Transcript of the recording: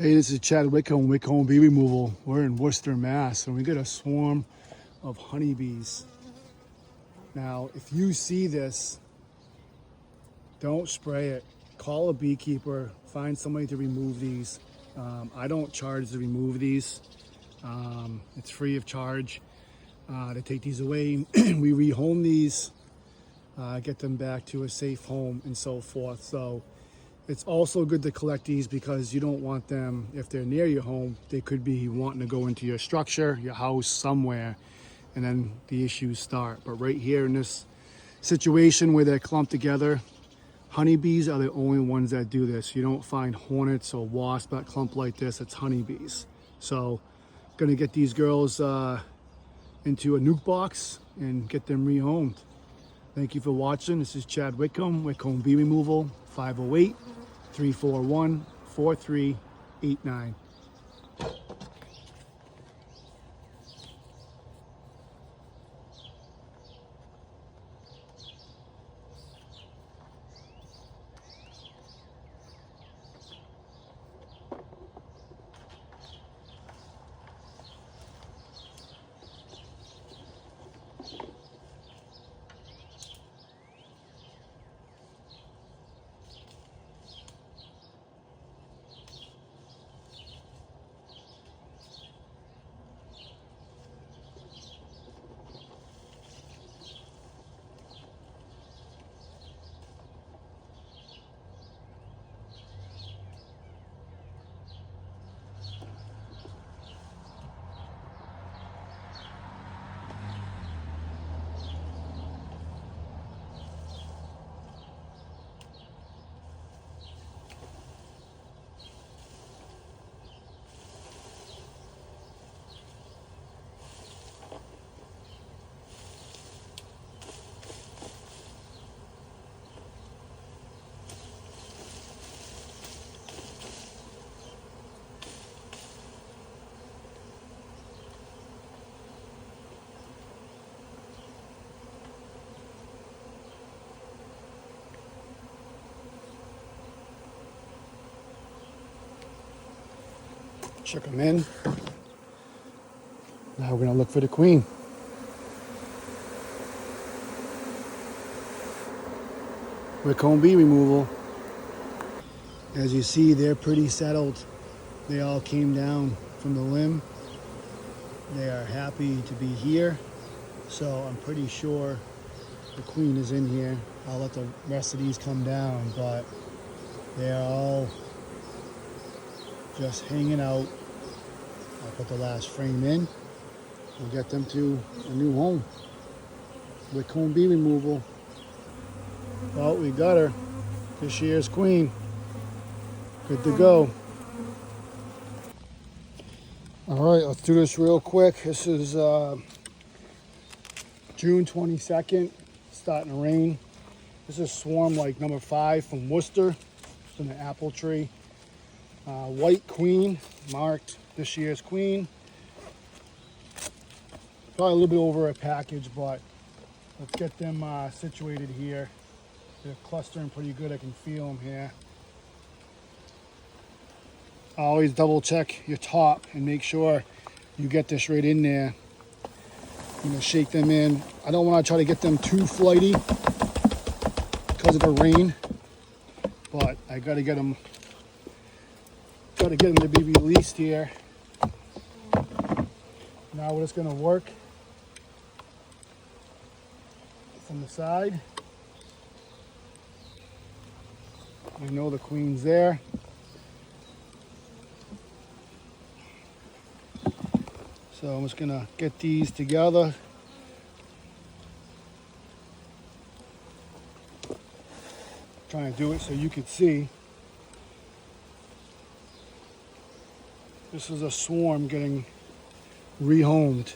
Hey, this is Chad Whitcomb, Whitcomb Bee Removal. We're in Worcester, Mass, and we got a swarm of honeybees. Now, if you see this, don't spray it. Call a beekeeper, find somebody to remove these. I don't charge to remove these. It's free of charge to take these away. We rehome these, get them back to a safe home and so forth. So it's also good to collect these because you don't want them, if they're near your home, they could be wanting to go into your structure, your house, somewhere, and then the issues start. But right here in this situation where they're clumped together, honeybees are the only ones that do this. You don't find hornets or wasps that clump like this. It's honeybees. So gonna get these girls into a nuke box and get them rehomed. Thank you for watching. This is Chad Whitcomb, Whitcomb Bee Removal, 508-341-4389. Check them in. Now we're gonna look for the queen. Whitcomb Bee Removal. As you see, they're pretty settled. They all came down from the limb. They are happy to be here. So I'm pretty sure the queen is in here. I'll let the rest of these come down, but they're all just hanging out. I'll put the last frame in. We'll get them to a new home. Whitcomb Bee Removal. Well, we got her. This year's queen. Good to go. All right, let's do this real quick. This is June 22nd. Starting to rain. This is swarm like number 5 from Worcester. It's in an apple tree. White queen, marked this year's queen. Probably a little bit over a package, but let's get them situated here. They're clustering pretty good. I can feel them here. Always double check your top and make sure you get this right in there. I'm gonna shake them in. I don't want to try to get them too flighty because of the rain, but I gotta get them. Got to get them to be released here. Now we're just going to work from the side. We know the queen's there. So I'm just going to get these together. Trying to do it so you can see. This is a swarm getting rehomed.